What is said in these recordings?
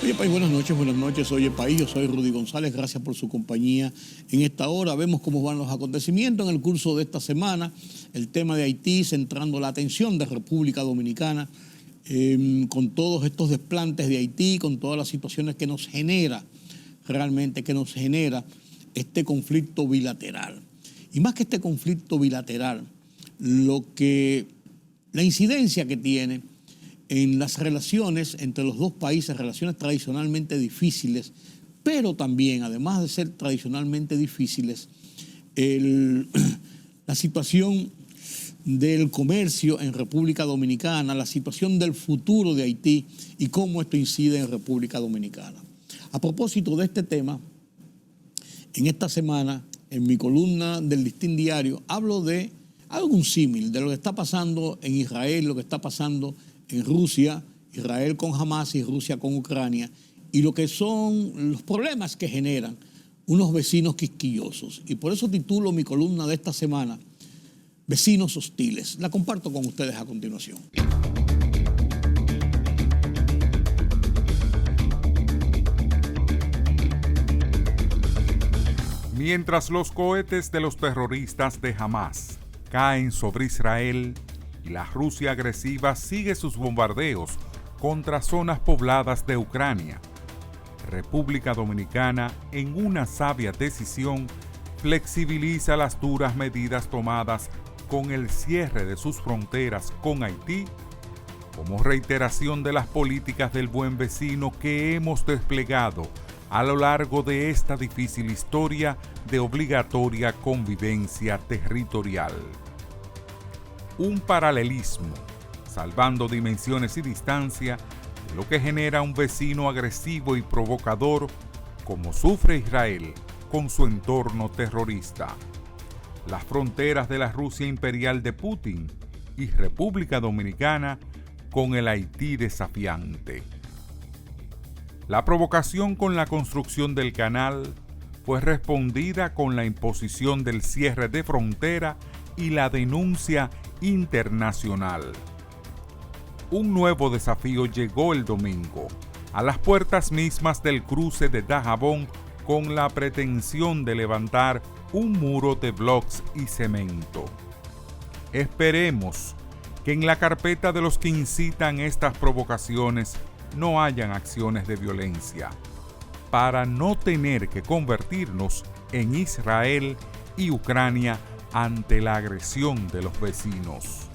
Oye, país, buenas noches, buenas noches. Oye, país, yo soy Rudy González, gracias por su compañía en esta hora. Vemos cómo van los acontecimientos en el curso de esta semana. El tema de Haití centrando la atención de República Dominicana, con todos estos desplantes de Haití, con todas las situaciones que nos genera, realmente que nos genera este conflicto bilateral. Y más que este conflicto bilateral, la incidencia que tiene en las relaciones entre los dos países, relaciones tradicionalmente difíciles, pero también, además de ser tradicionalmente difíciles, la situación del comercio en República Dominicana, la situación del futuro de Haití y cómo esto incide en República Dominicana. A propósito de este tema, en esta semana, en mi columna del Listín Diario, hablo de algún símil de lo que está pasando en Israel, lo que está pasando en Rusia, Israel con Hamas y Rusia con Ucrania, y lo que son los problemas que generan unos vecinos quisquillosos. Y por eso titulo mi columna de esta semana, Vecinos Hostiles. La comparto con ustedes a continuación. Mientras los cohetes de los terroristas de Hamas caen sobre Israel y la Rusia agresiva sigue sus bombardeos contra zonas pobladas de Ucrania, República Dominicana, en una sabia decisión, flexibiliza las duras medidas tomadas con el cierre de sus fronteras con Haití, como reiteración de las políticas del buen vecino que hemos desplegado a lo largo de esta difícil historia de obligatoria convivencia territorial. Un paralelismo, salvando dimensiones y distancia, de lo que genera un vecino agresivo y provocador como sufre Israel con su entorno terrorista. Las fronteras de la Rusia imperial de Putin y República Dominicana con el Haití desafiante. La provocación con la construcción del canal fue respondida con la imposición del cierre de frontera y la denuncia internacional. Un nuevo desafío llegó el domingo, a las puertas mismas del cruce de Dajabón, con la pretensión de levantar un muro de bloques y cemento. Esperemos que en la carpeta de los que incitan estas provocaciones no hayan acciones de violencia, para no tener que convertirnos en Israel y Ucrania ante la agresión de los vecinos.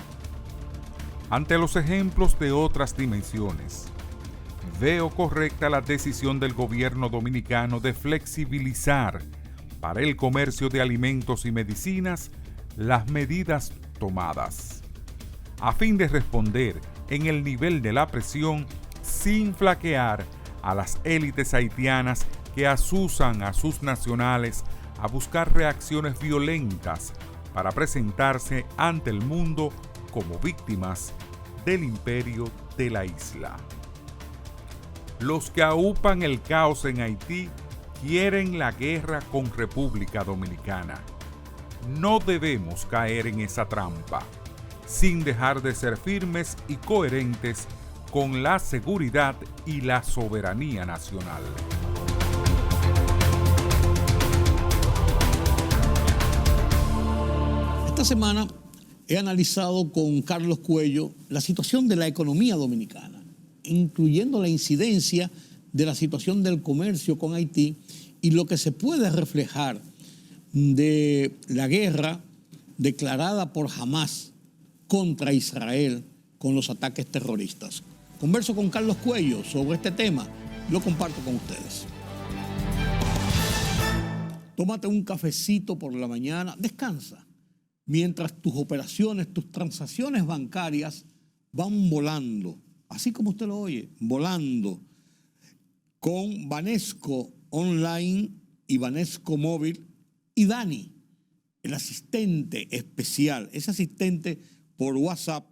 Ante los ejemplos de otras dimensiones, veo correcta la decisión del gobierno dominicano de flexibilizar para el comercio de alimentos y medicinas las medidas tomadas, a fin de responder en el nivel de la presión sin flaquear a las élites haitianas que asusan a sus nacionales a buscar reacciones violentas para presentarse ante el mundo como víctimas del imperio de la isla. Los que aupan el caos en Haití quieren la guerra con República Dominicana. No debemos caer en esa trampa, sin dejar de ser firmes y coherentes con la seguridad y la soberanía nacional. Esta semana he analizado con Carlos Cuello la situación de la economía dominicana, incluyendo la incidencia de la situación del comercio con Haití y lo que se puede reflejar de la guerra declarada por Hamas contra Israel con los ataques terroristas. Converso con Carlos Cuello sobre este tema, lo comparto con ustedes. Tómate un cafecito por la mañana, descansa, mientras tus operaciones, tus transacciones bancarias van volando, así como usted lo oye, volando, con Banesco Online y Banesco Móvil y Dani, el asistente especial, ese asistente por WhatsApp,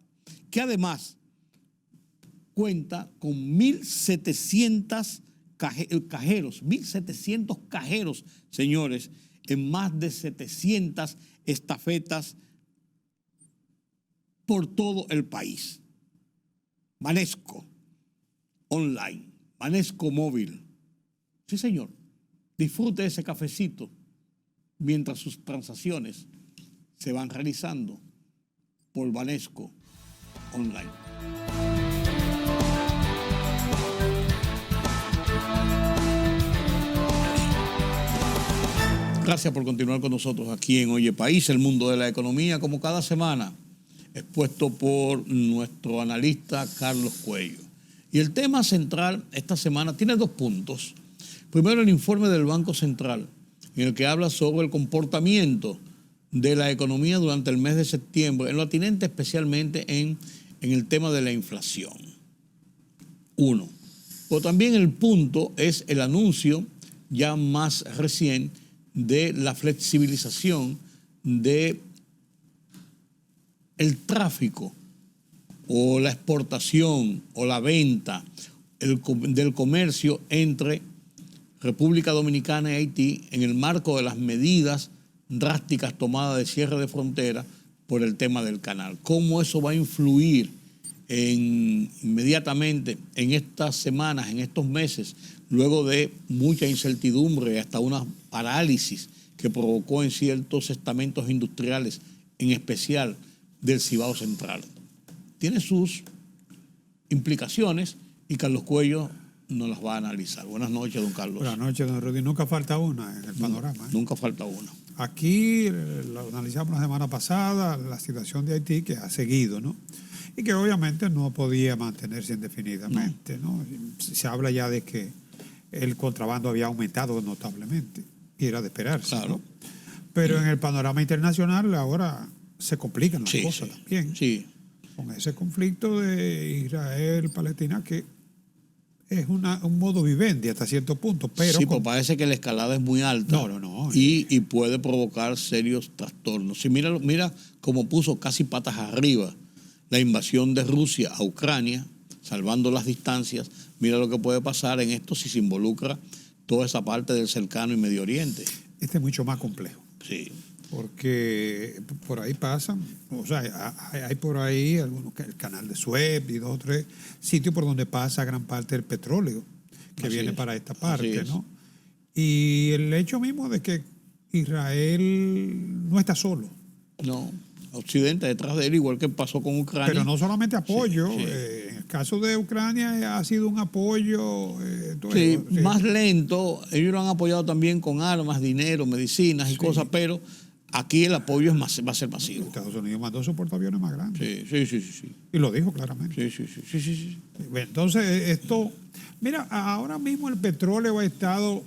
que además cuenta con 1.700 cajeros, 1.700 cajeros, señores, en más de 700 estafetas por todo el país. Banesco Online. Banesco Móvil. Sí, señor. Disfrute ese cafecito mientras sus transacciones se van realizando por Banesco Online. Gracias por continuar con nosotros aquí en Oye País, el mundo de la economía, como cada semana, expuesto por nuestro analista Carlos Cuello. Y el tema central esta semana tiene 2 puntos. Primero, el informe del Banco Central, en el que habla sobre el comportamiento de la economía durante el mes de septiembre, en lo atinente especialmente en el tema de la inflación. 1. Pero también el punto es el anuncio ya más reciente de la flexibilización de el tráfico o la exportación o la venta del comercio entre República Dominicana y Haití en el marco de las medidas drásticas tomadas de cierre de frontera por el tema del canal. ¿Cómo eso va a influir inmediatamente en estas semanas, en estos meses, luego de mucha incertidumbre, hasta una parálisis que provocó en ciertos estamentos industriales, en especial del Cibao Central? Tiene sus implicaciones y Carlos Cuello nos las va a analizar. Buenas noches, don Carlos. Buenas noches, don Rudy. Nunca falta una en el panorama. Nunca falta una. Aquí lo analizamos la semana pasada, la situación de Haití, que ha seguido, ¿no? Y que obviamente no podía mantenerse indefinidamente, ¿no? Se habla ya de que el contrabando había aumentado notablemente, y era de esperarse, claro, ¿no? Pero en el panorama internacional ahora se complican las cosas también. Sí. Con ese conflicto de Israel-Palestina, que es un modo vivendi hasta cierto punto. Pero sí, pues parece que la escalada es muy alta. No. Y puede provocar serios trastornos. Sí, mira cómo puso casi patas arriba la invasión de Rusia a Ucrania, salvando las distancias. Mira lo que puede pasar en esto si se involucra toda esa parte del cercano y Medio Oriente. Este es mucho más complejo. Sí. Porque por ahí pasan, o sea, hay por ahí el canal de Suez y 2 o 3 sitios por donde pasa gran parte del petróleo que viene para esta parte, ¿no? Y el hecho mismo de que Israel no está solo. No, Occidente detrás de él, igual que pasó con Ucrania. Pero no solamente apoyo, Sí. En el caso de Ucrania ha sido un apoyo... más lento. Ellos lo han apoyado también con armas, dinero, medicinas y cosas, pero aquí el apoyo va a ser masivo. Estados Unidos mandó su portaaviones más grande. Sí. Y lo dijo claramente. Sí. Bueno, entonces, esto... Mira, ahora mismo el petróleo ha estado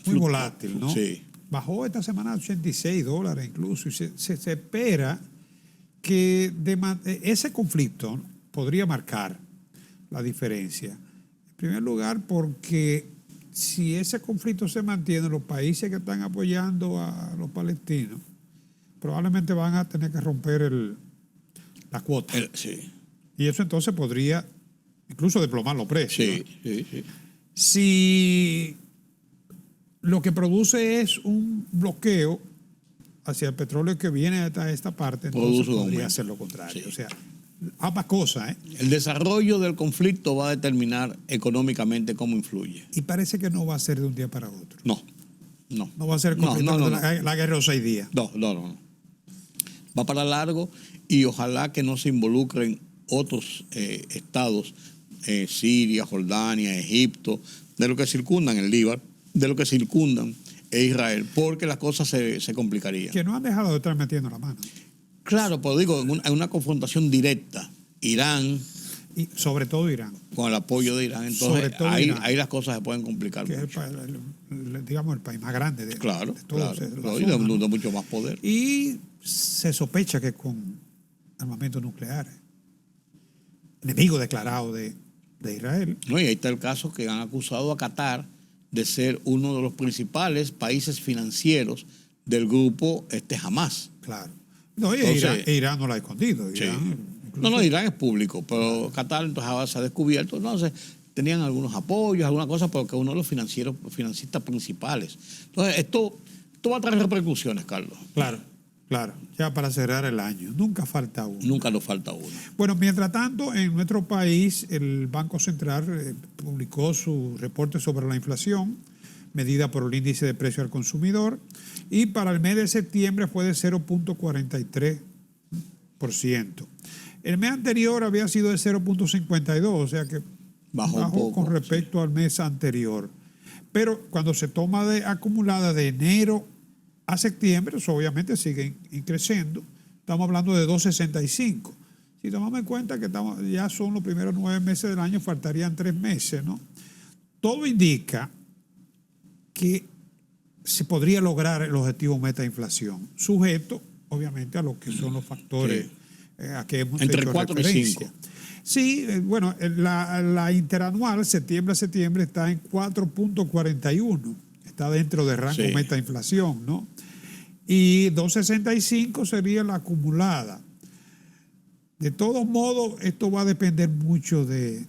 muy volátil, ¿no? Sí. Bajó esta semana a $86 incluso, y se espera que ese conflicto podría marcar la diferencia. En primer lugar, porque si ese conflicto se mantiene, los países que están apoyando a los palestinos probablemente van a tener que romper la cuota. Sí. Y eso entonces podría incluso desplomar los precios. Sí. Si lo que produce es un bloqueo hacia el petróleo que viene hasta esta parte, entonces podría ser lo contrario. Sí. O sea, ambas cosas. El desarrollo del conflicto va a determinar económicamente cómo influye. Y parece que no va a ser de un día para otro. No. No va a ser el conflicto la guerra de los 6 días. No. Va para largo y ojalá que no se involucren otros estados, Siria, Jordania, Egipto, de lo que circundan el Líbano, de lo que circundan Israel, porque las cosas se complicarían. Que no han dejado de estar metiendo la mano. Claro, pero digo, en una confrontación directa, Irán... Y sobre todo Irán. Con el apoyo de Irán. Entonces, ahí las cosas se pueden complicar que mucho. Es el país más grande de todos. Y de mucho más poder. Y se sospecha que con armamentos nucleares, enemigo declarado de Israel. No, y ahí está el caso que han acusado a Qatar de ser uno de los principales países financieros del grupo Hamas. Claro. No, entonces, Irán no lo ha escondido. Irán es público, pero Qatar entonces se ha descubierto. Entonces, tenían algunos apoyos, algunas cosas, pero que uno de los financistas principales. Entonces, esto va a traer repercusiones, Carlos. Claro. Claro, ya para cerrar el año. Nunca falta uno. Nunca nos falta uno. Bueno, mientras tanto, en nuestro país, el Banco Central publicó su reporte sobre la inflación, medida por el índice de precio al consumidor, y para el mes de septiembre fue de 0.43%. El mes anterior había sido de 0.52, o sea que Bajó un poco, con respecto al mes anterior. Pero cuando se toma de acumulada de enero a septiembre, eso obviamente sigue creciendo. Estamos hablando de 2.65. Si tomamos en cuenta que ya son los primeros 9 meses del año, faltarían 3 meses, ¿no? Todo indica que se podría lograr el objetivo meta de inflación, sujeto, obviamente, a lo que son los factores a que hemos entre hecho 4 y referencia. 5. Sí, bueno, la interanual, septiembre a septiembre, está en 4.41. Está dentro del rango meta de inflación, ¿no? Y 2.65 sería la acumulada. De todos modos, esto va a depender mucho de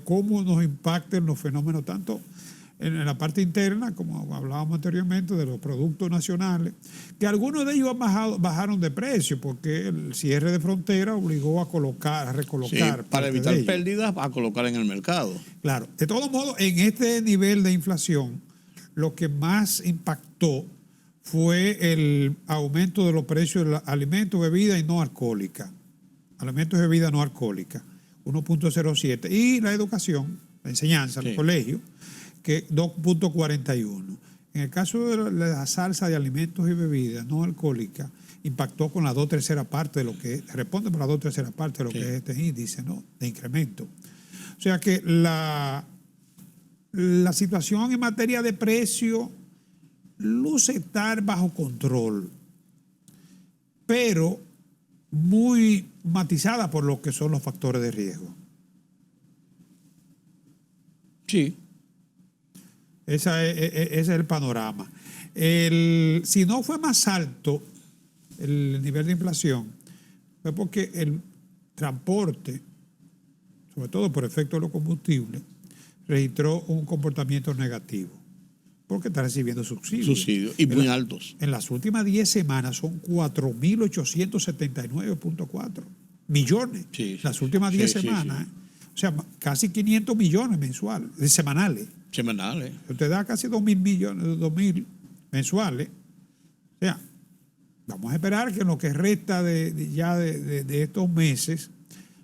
cómo nos impacten los fenómenos, tanto en la parte interna, como hablábamos anteriormente, de los productos nacionales, que algunos de ellos bajaron de precio porque el cierre de frontera obligó a recolocar. Sí, para evitar pérdidas, a colocar en el mercado. Claro. De todos modos, en este nivel de inflación, lo que más impactó fue el aumento de los precios de los alimentos, bebidas y no alcohólicas. Alimentos y bebidas no alcohólicas, 1.07. Y la educación, la enseñanza, los colegios, que 2.41. En el caso de la salsa de alimentos y bebidas no alcohólicas, impactó con la 2/3 parte de lo que responde por la 2/3 parte de lo que es este índice, ¿no?, de incremento. O sea que la situación en materia de precio luce estar bajo control, pero muy matizada por lo que son los factores de riesgo. Sí. Ese es el panorama. Si no fue más alto el nivel de inflación, fue porque el transporte, sobre todo por efecto de los combustibles, registró un comportamiento negativo, porque está recibiendo subsidios. Subsidios, y muy altos. En las últimas 10 semanas son 4.879.4 millones. Sí, las últimas 10 sí, semanas. sí. O sea, casi 500 millones mensuales, semanales. Semanales. Usted da casi 2.000 millones, 2.000 mensuales. O sea, vamos a esperar que en lo que resta de estos meses,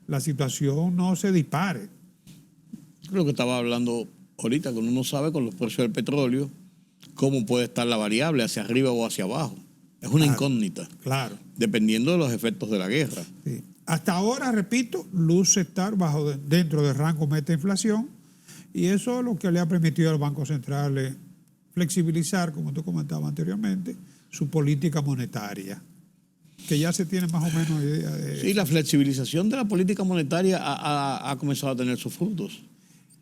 la situación no se dispare. Creo que estaba hablando ahorita, que uno no sabe con los precios del petróleo cómo puede estar la variable, hacia arriba o hacia abajo. Es una incógnita. Claro. Dependiendo de los efectos de la guerra. Sí. Hasta ahora, repito, luce estar dentro del rango meta inflación, y eso es lo que le ha permitido al Banco Central flexibilizar, como tú comentabas anteriormente, su política monetaria, que ya se tiene más o menos idea de... Sí, la flexibilización de la política monetaria ha comenzado a tener sus frutos.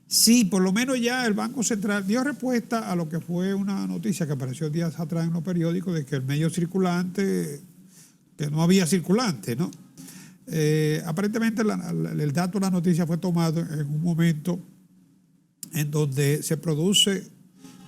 Sí, por lo menos ya el Banco Central dio respuesta a lo que fue una noticia que apareció días atrás en los periódicos de que el medio circulante, que no había circulante, ¿no? Aparentemente el dato de la noticia fue tomado en un momento en donde se produce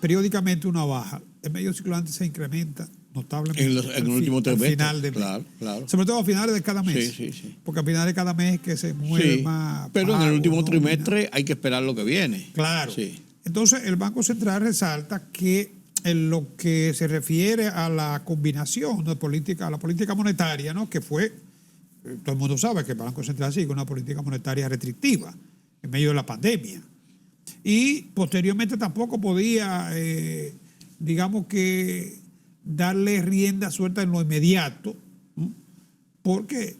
periódicamente una baja. El medio circulante se incrementa notablemente En el último trimestre. Final de mes. Claro. Sobre todo a finales de cada mes. Sí. Porque a finales de cada mes es que se mueve más. Pero en el último nómina. Trimestre hay que esperar lo que viene. Claro. Sí. Entonces, el Banco Central resalta que en lo que se refiere a la combinación de política, a la política monetaria, ¿no?, que fue, todo el mundo sabe que el Banco Central sigue una política monetaria restrictiva en medio de la pandemia. Y posteriormente tampoco podía, digamos que, darle rienda suelta en lo inmediato, ¿no?, porque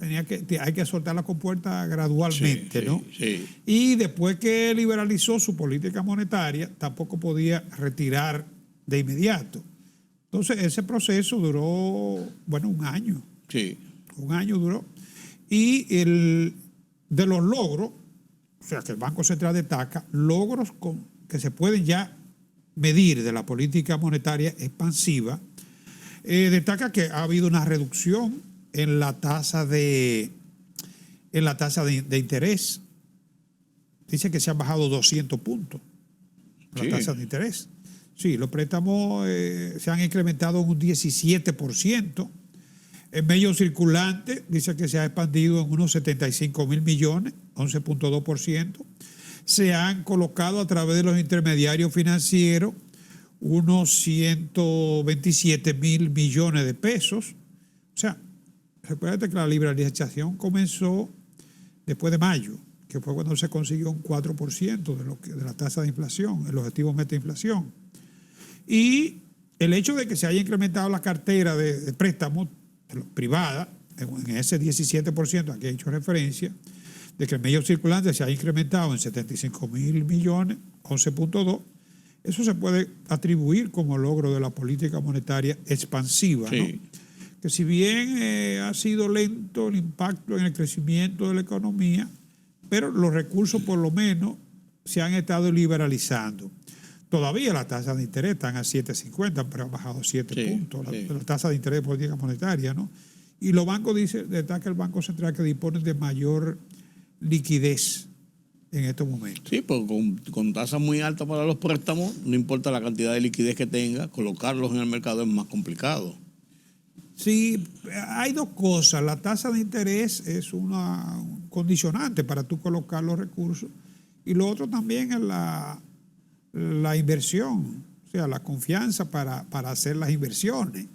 hay que soltar la compuerta gradualmente, ¿no? Sí. Y después que liberalizó su política monetaria, tampoco podía retirar de inmediato. Entonces, ese proceso duró, un año. Sí. Un año duró. Y de los logros, o sea, que el Banco Central destaca, logros que se pueden ya medir de la política monetaria expansiva, destaca que ha habido una reducción en la tasa de interés. Dice que se han bajado 200 puntos la tasa de interés. O Sí, los préstamos se han incrementado en un 17%. El medio circulante dice que se ha expandido en unos 75 mil millones, 11.2%. Se han colocado a través de los intermediarios financieros unos 127 mil millones de pesos. O sea, recuerda que la liberalización comenzó después de mayo, que fue cuando se consiguió un 4% de la tasa de inflación, el objetivo meta inflación. Y el hecho de que se haya incrementado la cartera de préstamos privada en ese 17% a que he hecho referencia, de que el medio circulante se ha incrementado en 75 mil millones, 11.2%, eso se puede atribuir como logro de la política monetaria expansiva, ¿no? Que si bien ha sido lento el impacto en el crecimiento de la economía, pero los recursos por lo menos se han estado liberalizando. Todavía las tasas de interés están a 7.50, pero han bajado 7 puntos, la tasa de interés de política monetaria, ¿no? Y los bancos destaca el Banco Central que dispone de mayor liquidez en estos momentos. Sí, pues con tasas muy altas para los préstamos, no importa la cantidad de liquidez que tenga, colocarlos en el mercado es más complicado. Sí, hay dos cosas. La tasa de interés es un condicionante para tú colocar los recursos, y lo otro también es la inversión, o sea, la confianza para hacer las inversiones.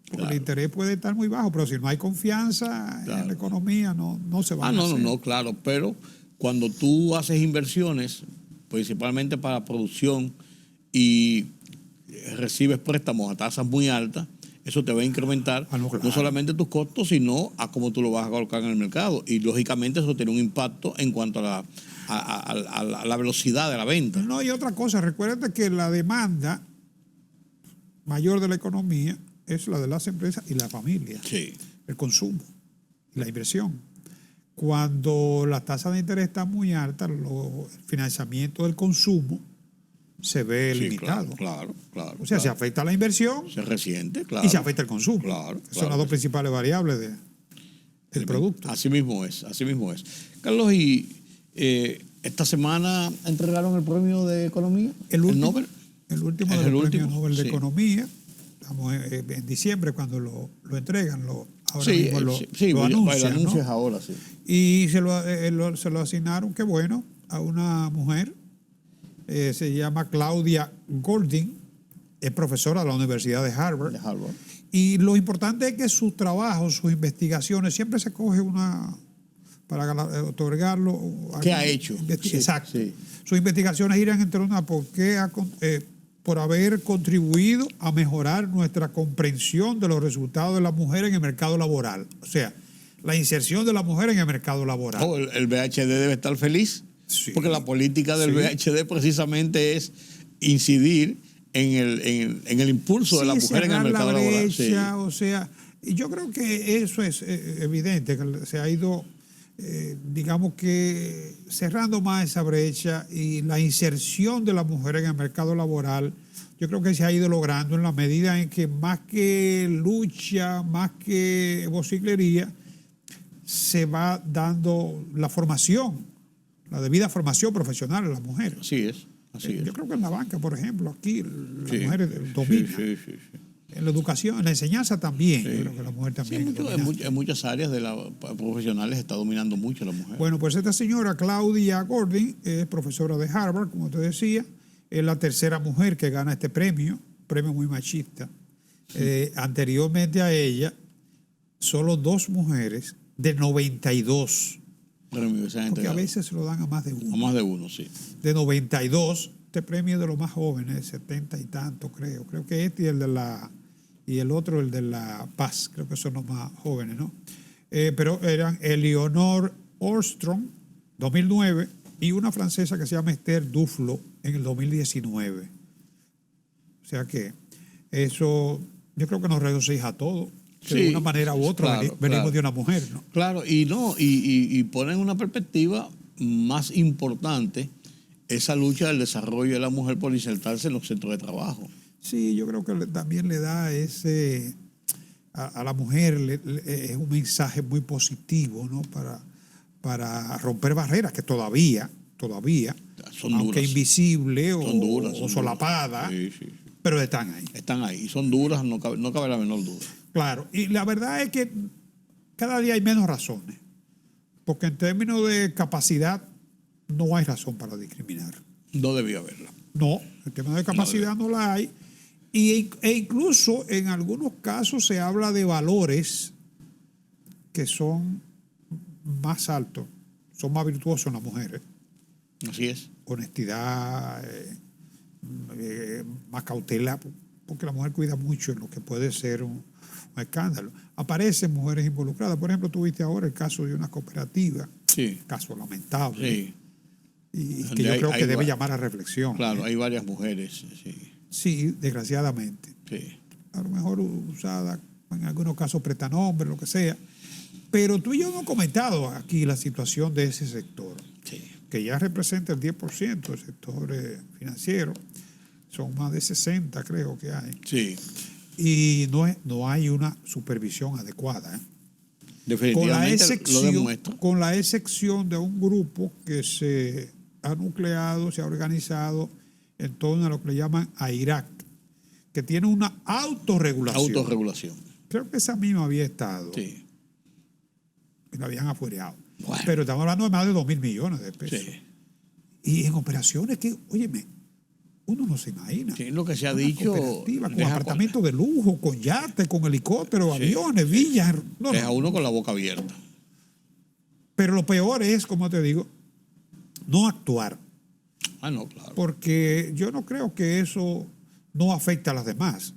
Porque el interés puede estar muy bajo, pero si no hay confianza en la economía, no se va a hacer. No, claro, pero cuando tú haces inversiones, principalmente para producción, y recibes préstamos a tasas muy altas, eso te va a incrementar no solamente tus costos, sino a cómo tú lo vas a colocar en el mercado. Y lógicamente eso tiene un impacto en cuanto a la velocidad de la venta. No, y otra cosa, recuerda que la demanda mayor de la economía es la de las empresas y la familia, el consumo y la inversión. Cuando la tasa de interés está muy alta, el financiamiento del consumo se ve limitado. Claro. O sea, se afecta la inversión. Se resiente, claro. Y se afecta el consumo. Son las dos principales variables del producto. Así mismo es. Carlos, y esta semana entregaron el premio de Economía, el Nobel. El último de los premios Nobel de Economía. Estamos en diciembre cuando lo entregan. Ahora mismo lo anuncian, el anuncio ¿no? es ahora, sí. Y se lo asignaron, qué bueno, a una mujer. Se llama Claudia Goldin, es profesora de la Universidad de Harvard. Y lo importante es que sus trabajos, sus investigaciones, siempre se coge una para otorgarlo. ¿Qué ha hecho? Exacto. Sí. Sus investigaciones giran en torno a por haber contribuido a mejorar nuestra comprensión de los resultados de la mujer en el mercado laboral. O sea, la inserción de la mujer en el mercado laboral. El VHD debe estar feliz. Sí, porque la política del VHD precisamente es incidir en el impulso de la mujer en el mercado laboral. O sea, y yo creo que eso es evidente, que se ha ido, digamos que cerrando más esa brecha, y la inserción de la mujer en el mercado laboral, yo creo que se ha ido logrando en la medida en que más que lucha, más que vociclería, se va dando la formación, la debida formación profesional a las mujeres. Así es. Yo creo que en la banca, por ejemplo, aquí las mujeres dominan. En la educación, en la enseñanza también. Yo creo que la mujer también. En muchas áreas profesionales está dominando mucho la mujer. Bueno, pues esta señora Claudia Goldin es profesora de Harvard, como te decía. Es la tercera mujer que gana este premio muy machista. Anteriormente a ella, solo 2 mujeres de 92. Porque a veces se lo dan a más de uno. A más de uno, sí. De 92, este premio es de los más jóvenes, 70 y tanto, creo. Creo que este y el otro, el de la Paz, creo que son los más jóvenes, ¿no? Pero eran Eleonore Ostrom, 2009, y una francesa que se llama Esther Duflo, en el 2019. O sea que eso, yo creo que nos reducía a todos. Que de una manera u otra venimos de una mujer, ¿no? Claro, y ponen una perspectiva más importante esa lucha del desarrollo de la mujer por insertarse en los centros de trabajo. Sí, yo creo que también le da a la mujer es un mensaje muy positivo, ¿no? Para romper barreras que todavía, son aunque duras, invisible son duras, o solapada, pero están ahí. Están ahí, son duras, no cabe la menor duda. Claro, y la verdad es que cada día hay menos razones, porque en términos de capacidad no hay razón para discriminar. No debía haberla. No, en términos de capacidad no la hay. E incluso en algunos casos se habla de valores que son más altos, son más virtuosos en las mujeres. Así es. Honestidad, más cautela, porque la mujer cuida mucho en lo que puede ser un escándalo. Aparecen mujeres involucradas. Por ejemplo, tuviste ahora el caso de una cooperativa, Sí. caso lamentable, Sí. y que yo creo que debe llamar a reflexión. Claro, hay varias mujeres, sí. Sí, desgraciadamente. Sí. A lo mejor usada en algunos casos prestanombres, lo que sea. Pero tú y yo hemos comentado aquí la situación de ese sector, Sí. que ya representa el 10% del sector financiero. Son más de 60, creo que hay. Sí. Y no hay una supervisión adecuada. Definitivamente lo demuestra. Con la excepción de un grupo que se ha nucleado, se ha organizado en torno a lo que le llaman AIRAC, que tiene una autorregulación. Autorregulación. Creo que esa misma había estado. Sí. Y la habían afuereado. Bueno. Pero estamos hablando de más de 2.000 millones de pesos. Sí. Y en operaciones que, óyeme, uno no se imagina. Sí, lo que se ha Una dicho. cooperativa con deja apartamentos de lujo, con yates, con helicópteros, Sí. aviones, villas. No, deja no. uno con la boca abierta. Pero lo peor es, como te digo, no actuar. Ah, no, claro. Porque yo no creo que eso no afecte a las demás.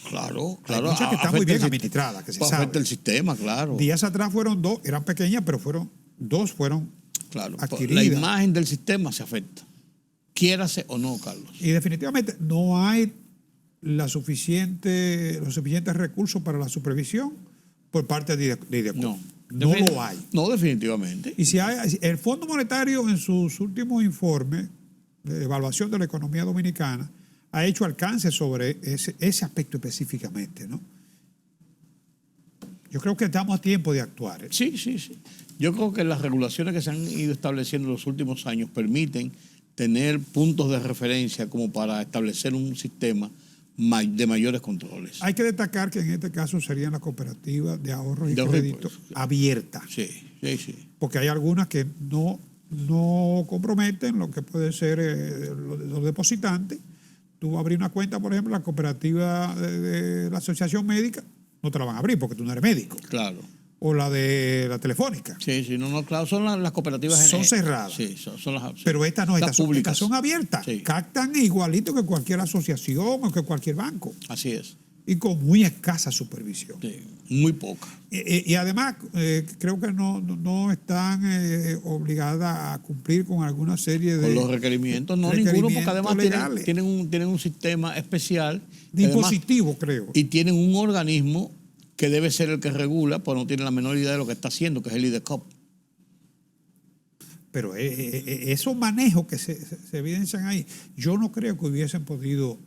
Claro, Hay claro. muchas que están afecta muy bien el administradas, que se afecta sabe. el sistema, claro. Días atrás fueron 2, eran pequeñas, pero dos fueron Claro. adquiridas. La imagen del sistema se afecta. Quiérase o no, Carlos. Y definitivamente no hay los suficientes recursos para la supervisión por parte de IDECO. No. No lo hay. No, definitivamente. Y si el Fondo Monetario en sus últimos informes de evaluación de la economía dominicana ha hecho alcance sobre ese aspecto específicamente, ¿no? Yo creo que estamos a tiempo de actuar. Sí, sí, sí. Yo creo que las regulaciones que se han ido estableciendo en los últimos años permiten tener puntos de referencia como para establecer un sistema de mayores controles. Hay que destacar que en este caso serían las cooperativas de ahorros y De créditos ahorros, sí. abiertas. Sí, sí, sí. Porque hay algunas que no comprometen lo que puede ser los depositantes. Tú vas a abrir una cuenta, por ejemplo, la cooperativa de la asociación médica, no te la van a abrir porque tú no eres médico. Claro. O la de la telefónica. Sí, sí, no, claro, son las cooperativas. Son cerradas. Sí, son las. Sí. Pero estas no, Las estas públicas. son abiertas. Sí. Captan igualito que cualquier asociación o que cualquier banco. Así es. Y con muy escasa supervisión. Sí, muy poca. Y además, creo que no están obligadas a cumplir con alguna serie de... Con los requerimientos, no ninguno, porque además tienen un sistema especial. De además, impositivo, creo. Y tienen un organismo que debe ser el que regula, pues no tiene la menor idea de lo que está haciendo, que es el IDECOP. Pero esos manejos que se evidencian ahí, yo no creo que hubiesen podido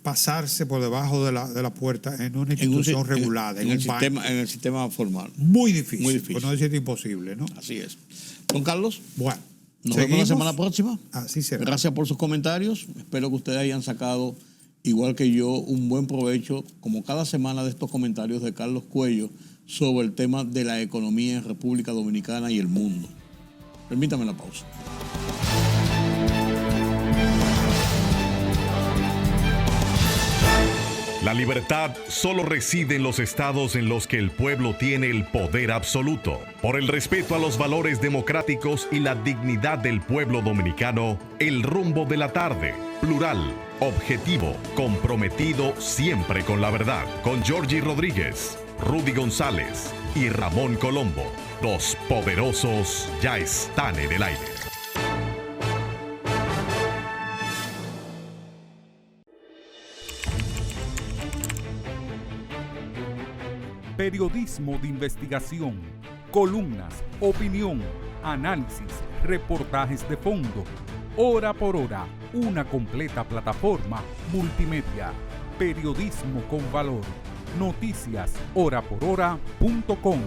pasarse por debajo de la puerta en una institución regulada, en el sistema formal. Muy difícil, Muy difícil. por no decir imposible, ¿no? Así es. Don Carlos, Bueno, nos vemos la semana próxima. Así será. Gracias por sus comentarios. Espero que ustedes hayan sacado, igual que yo, un buen provecho, como cada semana, de estos comentarios de Carlos Cuello sobre el tema de la economía en República Dominicana y el mundo. Permítame la pausa. La libertad solo reside en los estados en los que el pueblo tiene el poder absoluto. Por el respeto a los valores democráticos y la dignidad del pueblo dominicano, El Rumbo de la Tarde, plural, objetivo, comprometido siempre con la verdad. Con Georgie Rodríguez, Rudy González y Ramón Colombo. Los poderosos ya están en el aire. Periodismo de investigación, columnas, opinión, análisis, reportajes de fondo. Hora por hora, una completa plataforma multimedia. Periodismo con valor. Noticias horaporhora.com.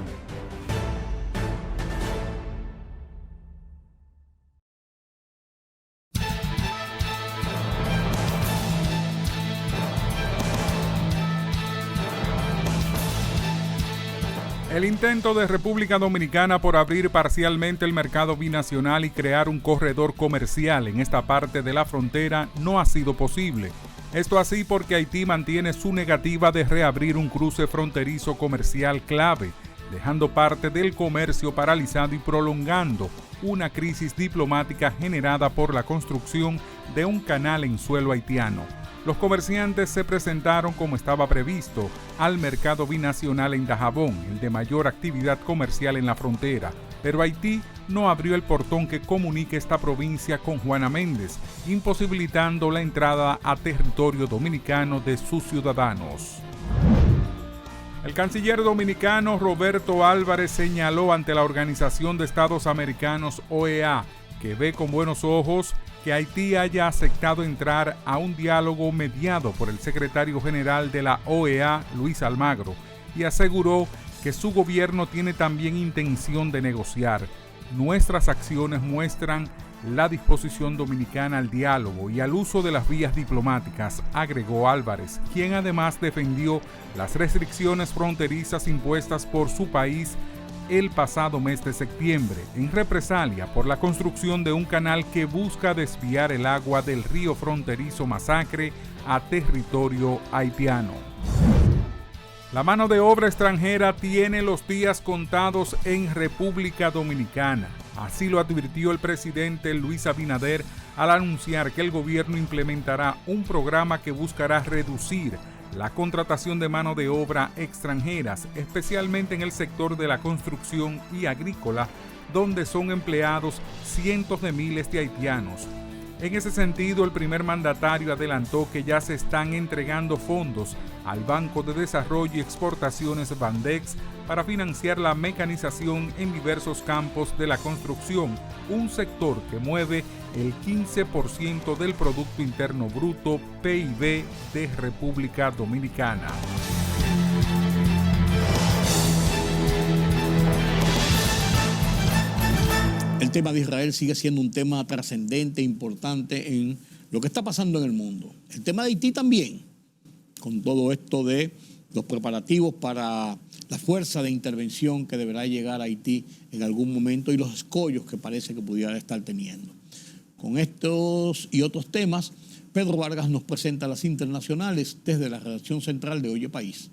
El intento de República Dominicana por abrir parcialmente el mercado binacional y crear un corredor comercial en esta parte de la frontera no ha sido posible. Esto así porque Haití mantiene su negativa de reabrir un cruce fronterizo comercial clave, dejando parte del comercio paralizado y prolongando una crisis diplomática generada por la construcción de un canal en suelo haitiano. Los comerciantes se presentaron como estaba previsto al mercado binacional en Dajabón, el de mayor actividad comercial en la frontera, pero Haití no abrió el portón que comunique esta provincia con Juana Méndez, imposibilitando la entrada a territorio dominicano de sus ciudadanos. El canciller dominicano Roberto Álvarez señaló ante la Organización de Estados Americanos OEA que ve con buenos ojos que Haití haya aceptado entrar a un diálogo mediado por el secretario general de la OEA, Luis Almagro, y aseguró que su gobierno tiene también intención de negociar. Nuestras acciones muestran la disposición dominicana al diálogo y al uso de las vías diplomáticas, agregó Álvarez, quien además defendió las restricciones fronterizas impuestas por su país el pasado mes de septiembre, en represalia por la construcción de un canal que busca desviar el agua del río fronterizo Masacre a territorio haitiano. La mano de obra extranjera tiene los días contados en República Dominicana. Así lo advirtió el presidente Luis Abinader al anunciar que el gobierno implementará un programa que buscará reducir la contratación de mano de obra extranjeras, especialmente en el sector de la construcción y agrícola, donde son empleados cientos de miles de haitianos. En ese sentido, el primer mandatario adelantó que ya se están entregando fondos al Banco de Desarrollo y Exportaciones Bandex para financiar la mecanización en diversos campos de la construcción, un sector que mueve el 15% del Producto Interno Bruto, PIB, de República Dominicana. El tema de Israel sigue siendo un tema trascendente, importante en lo que está pasando en el mundo. El tema de Haití también, con todo esto de los preparativos para la fuerza de intervención que deberá llegar a Haití en algún momento y los escollos que parece que pudiera estar teniendo. Con estos y otros temas, Pedro Vargas nos presenta las internacionales desde la redacción central de Oye País.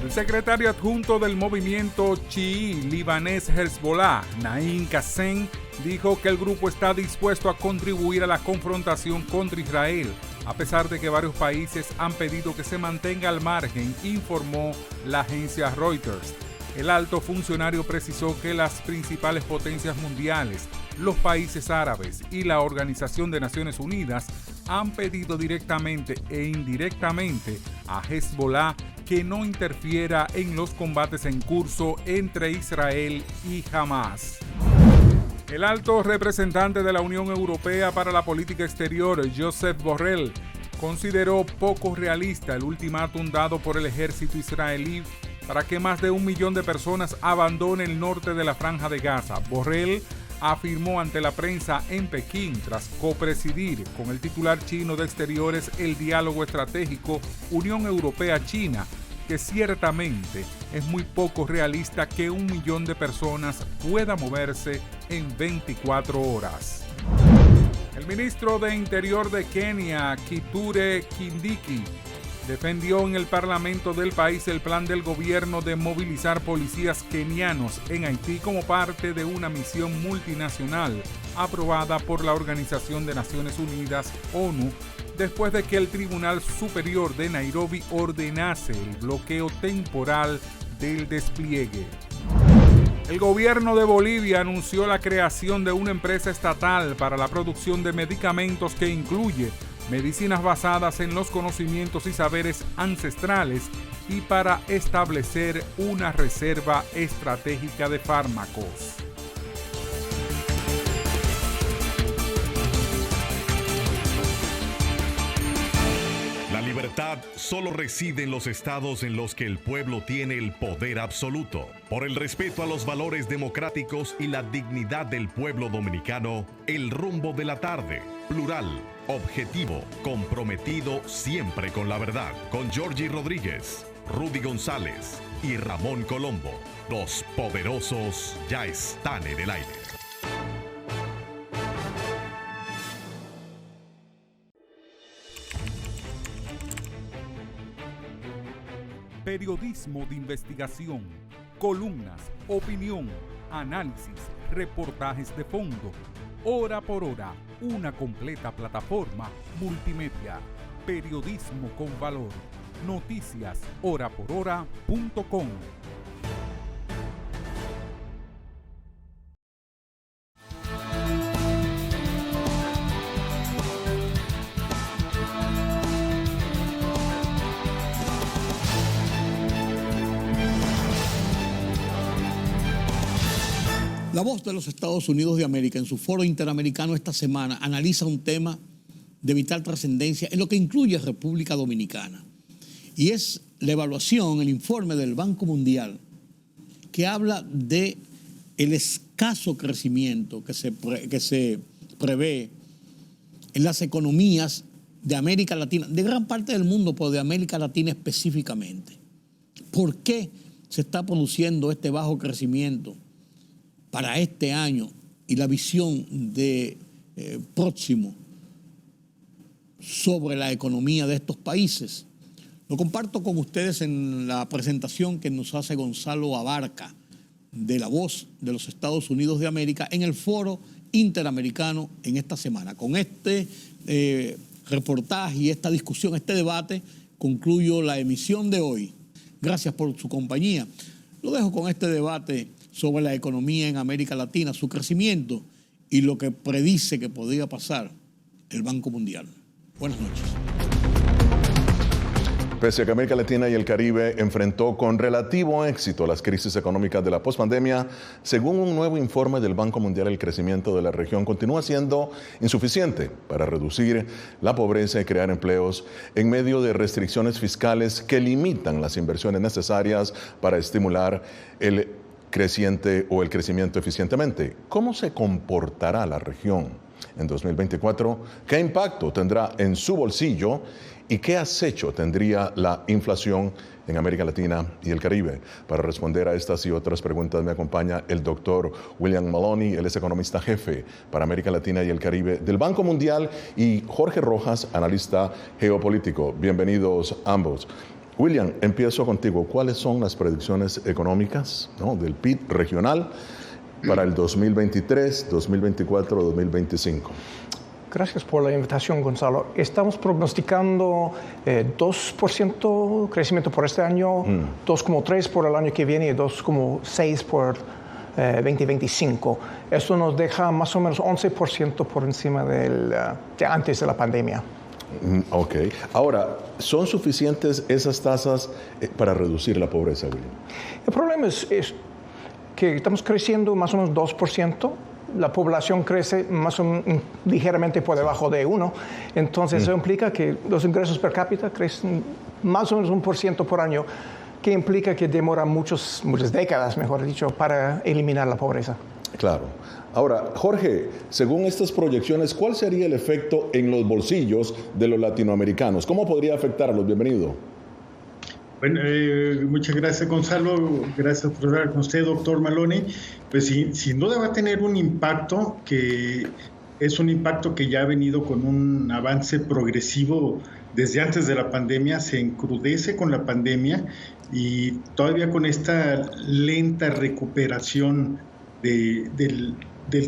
El secretario adjunto del movimiento chií libanés Hezbollah, Naim Qassem, dijo que el grupo está dispuesto a contribuir a la confrontación contra Israel, a pesar de que varios países han pedido que se mantenga al margen, informó la agencia Reuters. El alto funcionario precisó que las principales potencias mundiales, los países árabes y la Organización de Naciones Unidas han pedido directamente e indirectamente a Hezbollah que no interfiera en los combates en curso entre Israel y Hamas. El alto representante de la Unión Europea para la Política Exterior, Josep Borrell, consideró poco realista el ultimátum dado por el ejército israelí para que más de 1 millón de personas abandonen el norte de la Franja de Gaza. Borrell afirmó ante la prensa en Pekín, tras copresidir con el titular chino de Exteriores el diálogo estratégico Unión Europea-China, que ciertamente es muy poco realista que 1 millón de personas pueda moverse en 24 horas. El ministro de Interior de Kenia, Kithure Kindiki, defendió en el Parlamento del país el plan del gobierno de movilizar policías kenianos en Haití como parte de una misión multinacional aprobada por la Organización de Naciones Unidas, ONU, después de que el Tribunal Superior de Nairobi ordenase el bloqueo temporal del despliegue. El gobierno de Bolivia anunció la creación de una empresa estatal para la producción de medicamentos que incluye medicinas basadas en los conocimientos y saberes ancestrales y para establecer una reserva estratégica de fármacos. La libertad libertad solo reside en los estados en los que el pueblo tiene el poder absoluto. Por el respeto a los valores democráticos y la dignidad del pueblo dominicano, el rumbo de la tarde. Plural, objetivo, comprometido siempre con la verdad. Con Georgie Rodríguez, Rudy González y Ramón Colombo. Los poderosos ya están en el aire. Periodismo de investigación, columnas, opinión, análisis, reportajes de fondo. Hora por hora, una completa plataforma multimedia. Periodismo con valor. Noticias horaporhora.com. La Voz de los Estados Unidos de América, en su foro interamericano esta semana, analiza un tema de vital trascendencia en lo que incluye a República Dominicana. Y es la evaluación, el informe del Banco Mundial, que habla de el escaso crecimiento que se prevé en las economías de América Latina, de gran parte del mundo, pero de América Latina específicamente. ¿Por qué se está produciendo este bajo crecimiento para este año y la visión de próximo sobre la economía de estos países? Lo comparto con ustedes en la presentación que nos hace Gonzalo Abarca de La Voz de los Estados Unidos de América en el foro interamericano en esta semana. Con este reportaje y esta discusión, este debate, concluyo la emisión de hoy. Gracias por su compañía. Lo dejo con este debate sobre la economía en América Latina, su crecimiento y lo que predice que podría pasar el Banco Mundial. Buenas noches. Pese a que América Latina y el Caribe enfrentó con relativo éxito las crisis económicas de la pospandemia, según un nuevo informe del Banco Mundial, el crecimiento de la región continúa siendo insuficiente para reducir la pobreza y crear empleos en medio de restricciones fiscales que limitan las inversiones necesarias para estimular el crecimiento eficientemente. ¿Cómo se comportará la región en 2024? ¿Qué impacto tendrá en su bolsillo? ¿Y qué acecho tendría la inflación en América Latina y el Caribe? Para responder a estas y otras preguntas me acompaña el doctor William Maloney. Él es economista jefe para América Latina y el Caribe del Banco Mundial, y Jorge Rojas, analista geopolítico. Bienvenidos ambos. William, empiezo contigo. ¿Cuáles son las predicciones económicas, del PIB regional para el 2023, 2024, 2025? Gracias por la invitación, Gonzalo. Estamos prognosticando 2% crecimiento por este año, 2,3% por el año que viene y 2,6% por 2025. Esto nos deja más o menos 11% por encima de antes de la pandemia. Ok. Ahora, ¿son suficientes esas tasas para reducir la pobreza, William? El problema es que estamos creciendo más o menos 2%. La población crece más o menos ligeramente por debajo de 1%. Entonces, eso implica que los ingresos per cápita crecen más o menos 1% por año, que implica que demora muchas décadas, mejor dicho, para eliminar la pobreza. Claro. Ahora, Jorge, según estas proyecciones, ¿cuál sería el efecto en los bolsillos de los latinoamericanos? ¿Cómo podría afectarlos? Bienvenido. Bueno, muchas gracias, Gonzalo. Gracias por hablar con usted, doctor Maloney. Pues sin duda va a tener un impacto que es un impacto que ya ha venido con un avance progresivo desde antes de la pandemia, se encrudece con la pandemia y todavía con esta lenta recuperación del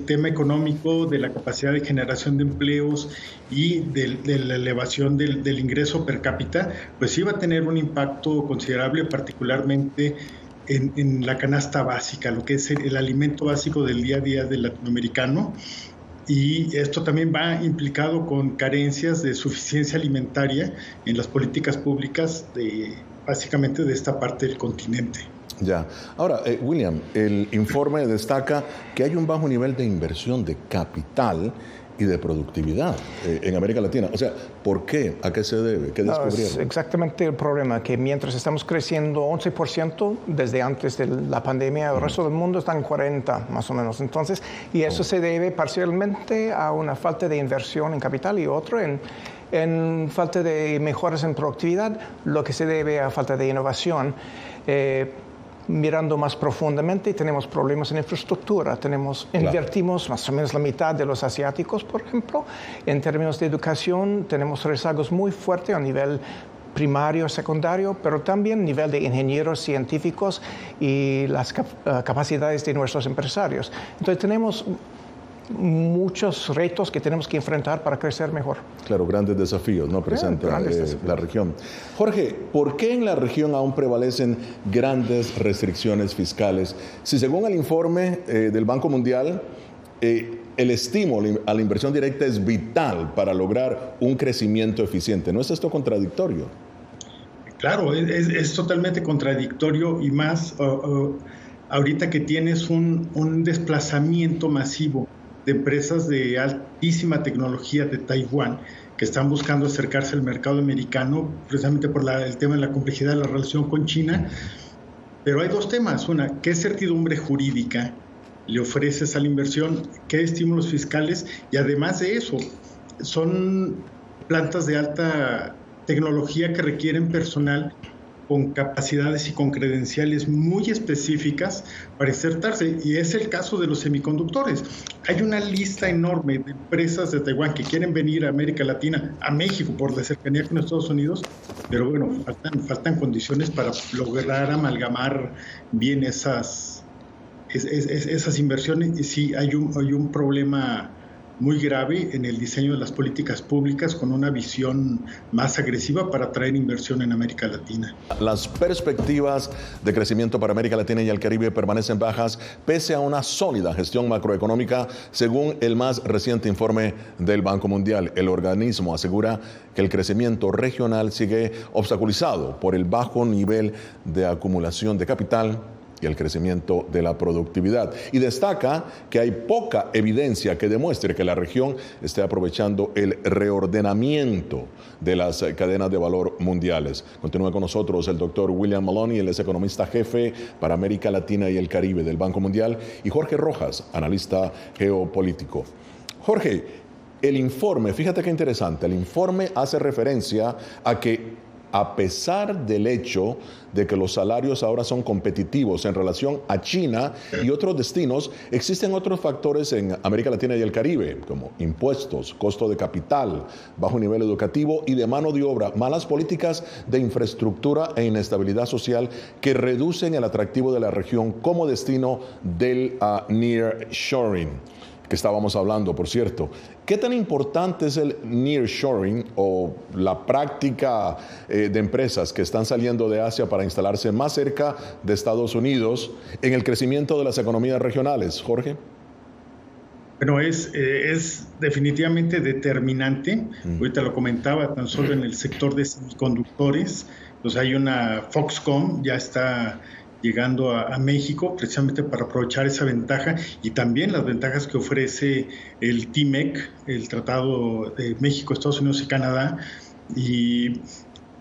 tema económico, de la capacidad de generación de empleos y de la elevación del ingreso per cápita, pues sí va a tener un impacto considerable, particularmente en la canasta básica, lo que es el alimento básico del día a día del latinoamericano. Y esto también va implicado con carencias de suficiencia alimentaria en las políticas públicas básicamente de esta parte del continente. Ya. Ahora, William, el informe destaca que hay un bajo nivel de inversión de capital y de productividad en América Latina. O sea, ¿por qué? ¿A qué se debe? ¿Qué descubrieron? Es exactamente el problema, que mientras estamos creciendo 11% desde antes de la pandemia, el resto del mundo está en 40% más o menos. Entonces, y eso se debe parcialmente a una falta de inversión en capital y otro en falta de mejoras en productividad, lo que se debe a falta de innovación. Mirando más profundamente, tenemos problemas en infraestructura. Invertimos más o menos la mitad de los asiáticos, por ejemplo. En términos de educación, tenemos rezagos muy fuertes a nivel primario, secundario, pero también a nivel de ingenieros científicos y las capacidades de nuestros empresarios. Entonces, tenemos muchos retos que tenemos que enfrentar para crecer mejor. Claro, grandes desafíos, ¿no? Presenta la región. Jorge, ¿por qué en la región aún prevalecen grandes restricciones fiscales? Si según el informe del Banco Mundial, el estímulo a la inversión directa es vital para lograr un crecimiento eficiente. ¿No es esto contradictorio? Claro, es totalmente contradictorio y más ahorita que tienes un desplazamiento masivo de empresas de altísima tecnología de Taiwán que están buscando acercarse al mercado americano precisamente por el tema de la complejidad de la relación con China. Pero hay dos temas. Una, ¿qué certidumbre jurídica le ofreces a la inversión? ¿Qué estímulos fiscales? Y además de eso, son plantas de alta tecnología que requieren personal con capacidades y con credenciales muy específicas para insertarse, y es el caso de los semiconductores. Hay una lista enorme de empresas de Taiwán que quieren venir a América Latina, a México, por la cercanía con Estados Unidos, pero bueno, faltan condiciones para lograr amalgamar bien esas inversiones, y sí hay un problema muy grave en el diseño de las políticas públicas con una visión más agresiva para atraer inversión en América Latina. Las perspectivas de crecimiento para América Latina y el Caribe permanecen bajas pese a una sólida gestión macroeconómica, según el más reciente informe del Banco Mundial. El organismo asegura que el crecimiento regional sigue obstaculizado por el bajo nivel de acumulación de capital y el crecimiento de la productividad. Y destaca que hay poca evidencia que demuestre que la región esté aprovechando el reordenamiento de las cadenas de valor mundiales. Continúa con nosotros el doctor William Maloney, él es economista jefe para América Latina y el Caribe del Banco Mundial, y Jorge Rojas, analista geopolítico. Jorge, el informe, fíjate qué interesante, el informe hace referencia a que a pesar del hecho de que los salarios ahora son competitivos en relación a China y otros destinos, existen otros factores en América Latina y el Caribe, como impuestos, costo de capital, bajo nivel educativo y de mano de obra, malas políticas de infraestructura e inestabilidad social que reducen el atractivo de la región como destino del nearshoring, que estábamos hablando, por cierto. ¿Qué tan importante es el nearshoring o la práctica de empresas que están saliendo de Asia para instalarse más cerca de Estados Unidos en el crecimiento de las economías regionales, Jorge? Bueno, es definitivamente determinante. Ahorita lo comentaba, tan solo en el sector de semiconductores, pues hay una Foxconn, ya está llegando a México precisamente para aprovechar esa ventaja y también las ventajas que ofrece el TMEC, el Tratado de México, Estados Unidos y Canadá. Y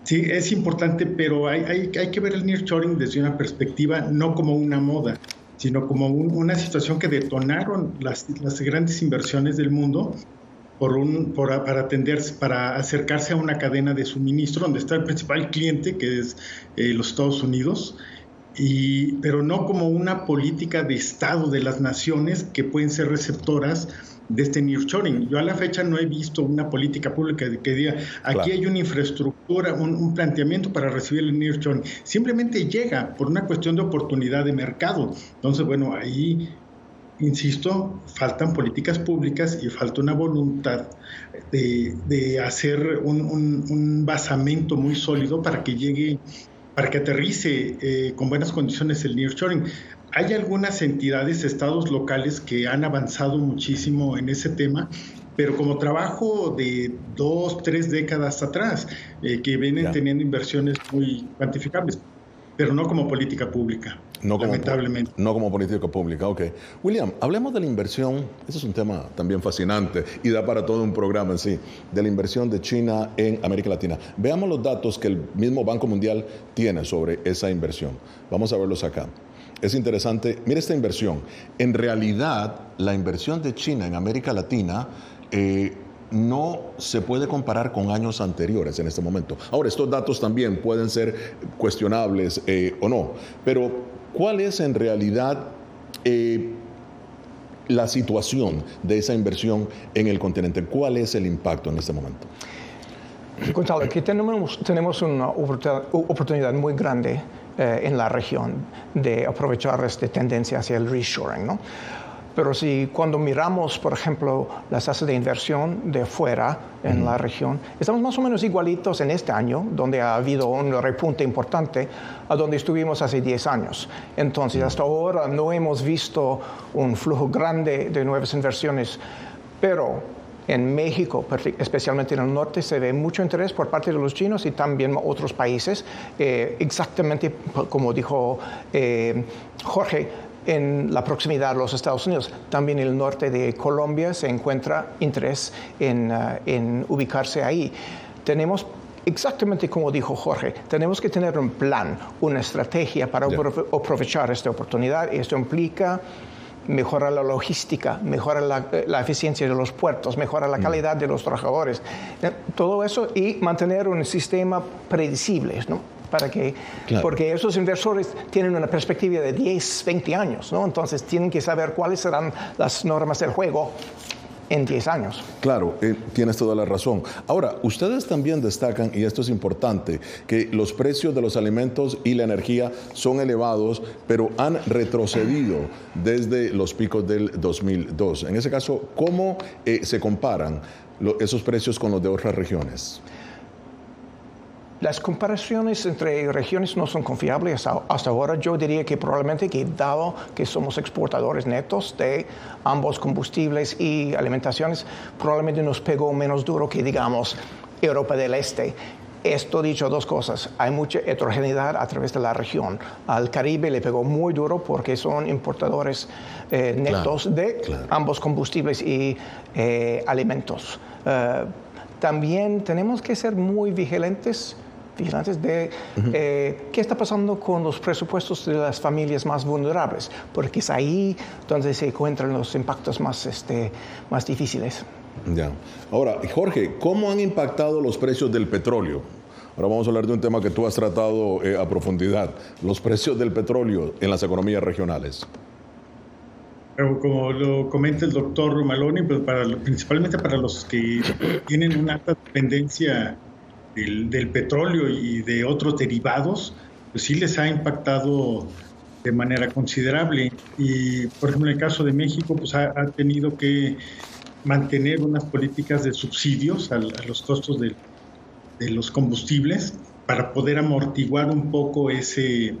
sí, es importante, pero hay que ver el nearshoring desde una perspectiva no como una moda, sino como una situación que detonaron las grandes inversiones del mundo para acercarse a una cadena de suministro donde está el principal cliente, que es los Estados Unidos, pero no como una política de Estado de las naciones que pueden ser receptoras de este nearshoring. Yo a la fecha no he visto una política pública que diga, aquí hay una infraestructura, un planteamiento para recibir el nearshoring. Simplemente llega por una cuestión de oportunidad de mercado. Entonces, bueno, ahí, insisto, faltan políticas públicas y falta una voluntad de hacer un basamento muy sólido para que llegue, para que aterrice con buenas condiciones el nearshoring. Hay algunas entidades, estados locales que han avanzado muchísimo en ese tema, pero como trabajo de 2, 3 décadas atrás, que vienen teniendo inversiones muy cuantificables. pero no como política pública. Lamentablemente. No como política pública, ok. William, hablemos de la inversión. Ese es un tema también fascinante y da para todo un programa en sí, de la inversión de China en América Latina. Veamos los datos que el mismo Banco Mundial tiene sobre esa inversión. Vamos a verlos acá. Es interesante. Mira esta inversión. En realidad, la inversión de China en América Latina no se puede comparar con años anteriores en este momento. Ahora, estos datos también pueden ser cuestionables o no, pero ¿cuál es en realidad la situación de esa inversión en el continente? ¿Cuál es el impacto en este momento? Gonzalo, aquí tenemos una oportunidad muy grande en la región de aprovechar esta tendencia hacia el reshoring, ¿no? Pero si cuando miramos, por ejemplo, las tasas de inversión de fuera en la región, estamos más o menos igualitos en este año, donde ha habido un repunte importante, a donde estuvimos hace 10 años. Entonces, hasta ahora no hemos visto un flujo grande de nuevas inversiones, pero en México, especialmente en el norte, se ve mucho interés por parte de los chinos y también otros países, exactamente como dijo Jorge, en la proximidad a los Estados Unidos. También en el norte de Colombia se encuentra interés en ubicarse ahí. Tenemos, exactamente como dijo Jorge, tenemos que tener un plan, una estrategia para aprovechar esta oportunidad. Esto implica mejorar la logística, mejorar la eficiencia de los puertos, mejorar la calidad de los trabajadores. Todo eso y mantener un sistema predecible, ¿no? Porque esos inversores tienen una perspectiva de 10, 20 años, ¿no? Entonces tienen que saber cuáles serán las normas del juego en 10 años. Claro, tienes toda la razón. Ahora, ustedes también destacan, y esto es importante, que los precios de los alimentos y la energía son elevados, pero han retrocedido desde los picos del 2002. En ese caso, ¿cómo se comparan esos precios con los de otras regiones? Las comparaciones entre regiones no son confiables hasta ahora. Yo diría que probablemente que dado que somos exportadores netos de ambos combustibles y alimentaciones, probablemente nos pegó menos duro que, digamos, Europa del Este. Esto dicho, dos cosas. Hay mucha heterogeneidad a través de la región. Al Caribe le pegó muy duro porque son importadores netos de ambos combustibles y alimentos. También tenemos que ser muy vigilantes de qué está pasando con los presupuestos de las familias más vulnerables, porque es ahí donde se encuentran los impactos más difíciles. Ya. Ahora, Jorge, ¿cómo han impactado los precios del petróleo? Ahora vamos a hablar de un tema que tú has tratado a profundidad, los precios del petróleo en las economías regionales. Como lo comenta el doctor Maloney, pues principalmente para los que tienen una alta dependencia del petróleo y de otros derivados, pues sí les ha impactado de manera considerable. Y, por ejemplo, en el caso de México, pues ha tenido que mantener unas políticas de subsidios a los costos de los combustibles para poder amortiguar un poco ese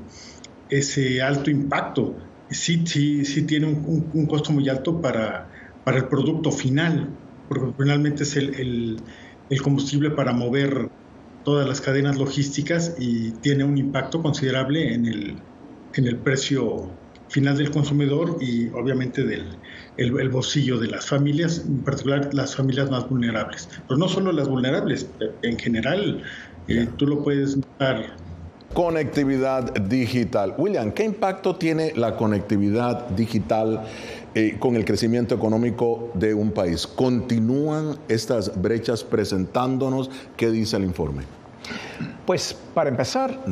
alto impacto. Sí tiene un costo muy alto para el producto final, porque finalmente es el combustible para mover todas las cadenas logísticas y tiene un impacto considerable en el precio final del consumidor y obviamente el bolsillo de las familias, en particular las familias más vulnerables. Pero no solo las vulnerables, en general tú lo puedes notar. Conectividad digital. William, ¿qué impacto tiene la conectividad digital con el crecimiento económico de un país? ¿Continúan estas brechas presentándonos? ¿Qué dice el informe? Pues para empezar,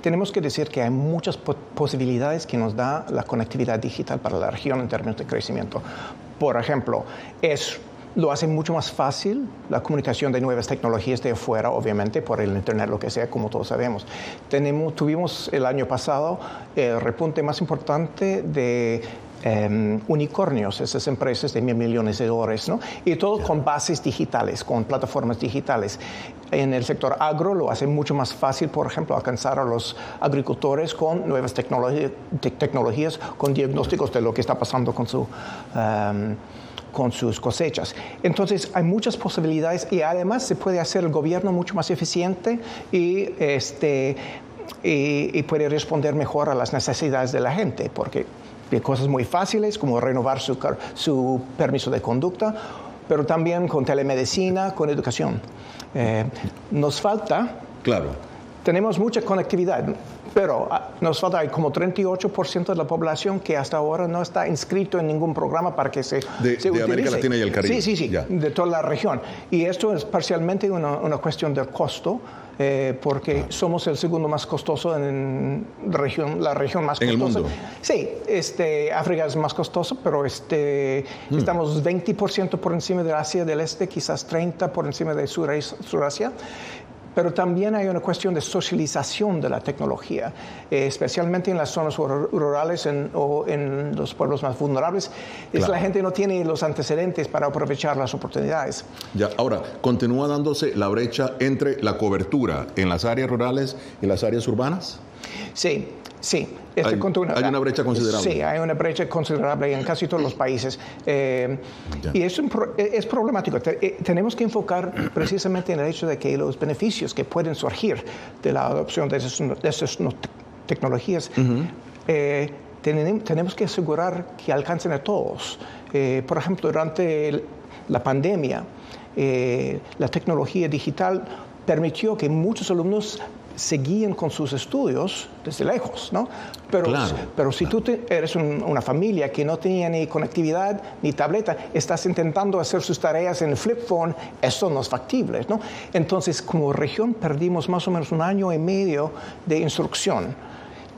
tenemos que decir que hay muchas posibilidades que nos da la conectividad digital para la región en términos de crecimiento. Por ejemplo, lo hace mucho más fácil la comunicación de nuevas tecnologías de afuera, obviamente, por el Internet, lo que sea, como todos sabemos. Tuvimos el año pasado el repunte más importante de unicornios, esas empresas de $1,000 millones, ¿no? Y todo con bases digitales, con plataformas digitales. En el sector agro lo hace mucho más fácil, por ejemplo, alcanzar a los agricultores con nuevas tecnologías, con diagnósticos de lo que está pasando con sus cosechas. Entonces hay muchas posibilidades y además se puede hacer el gobierno mucho más eficiente y y puede responder mejor a las necesidades de la gente, porque hay cosas muy fáciles como renovar su permiso de conducta, pero también con telemedicina, con educación. Nos falta... Claro. Tenemos mucha conectividad, pero nos falta como 38% de la población que hasta ahora no está inscrito en ningún programa para que se utilice. De América Latina y el Caribe. Sí, ya. De toda la región. Y esto es parcialmente una cuestión de costo, porque somos el segundo más costoso en la región más costosa. ¿En el mundo? Sí, África es más costoso, pero estamos 20% por encima de Asia del Este, quizás 30% por encima de Surasia. Pero también hay una cuestión de socialización de la tecnología, especialmente en las zonas rurales o en los pueblos más vulnerables. Claro. La gente no tiene los antecedentes para aprovechar las oportunidades. Ya, ahora, ¿continúa dándose la brecha entre la cobertura en las áreas rurales y las áreas urbanas? Sí. Hay una brecha considerable. Sí, hay una brecha considerable en casi todos los países. Y es problemático. Tenemos que enfocar precisamente en el hecho de que los beneficios que pueden surgir de la adopción de esas tecnologías, tenemos que asegurar que alcancen a todos. Por ejemplo, durante la pandemia, la tecnología digital permitió que muchos alumnos seguían con sus estudios desde lejos, ¿no? Pero si tú eres una familia que no tenía ni conectividad ni tableta, estás intentando hacer sus tareas en el flip phone, eso no es factible, ¿no? Entonces, como región perdimos más o menos 1 año y medio de instrucción.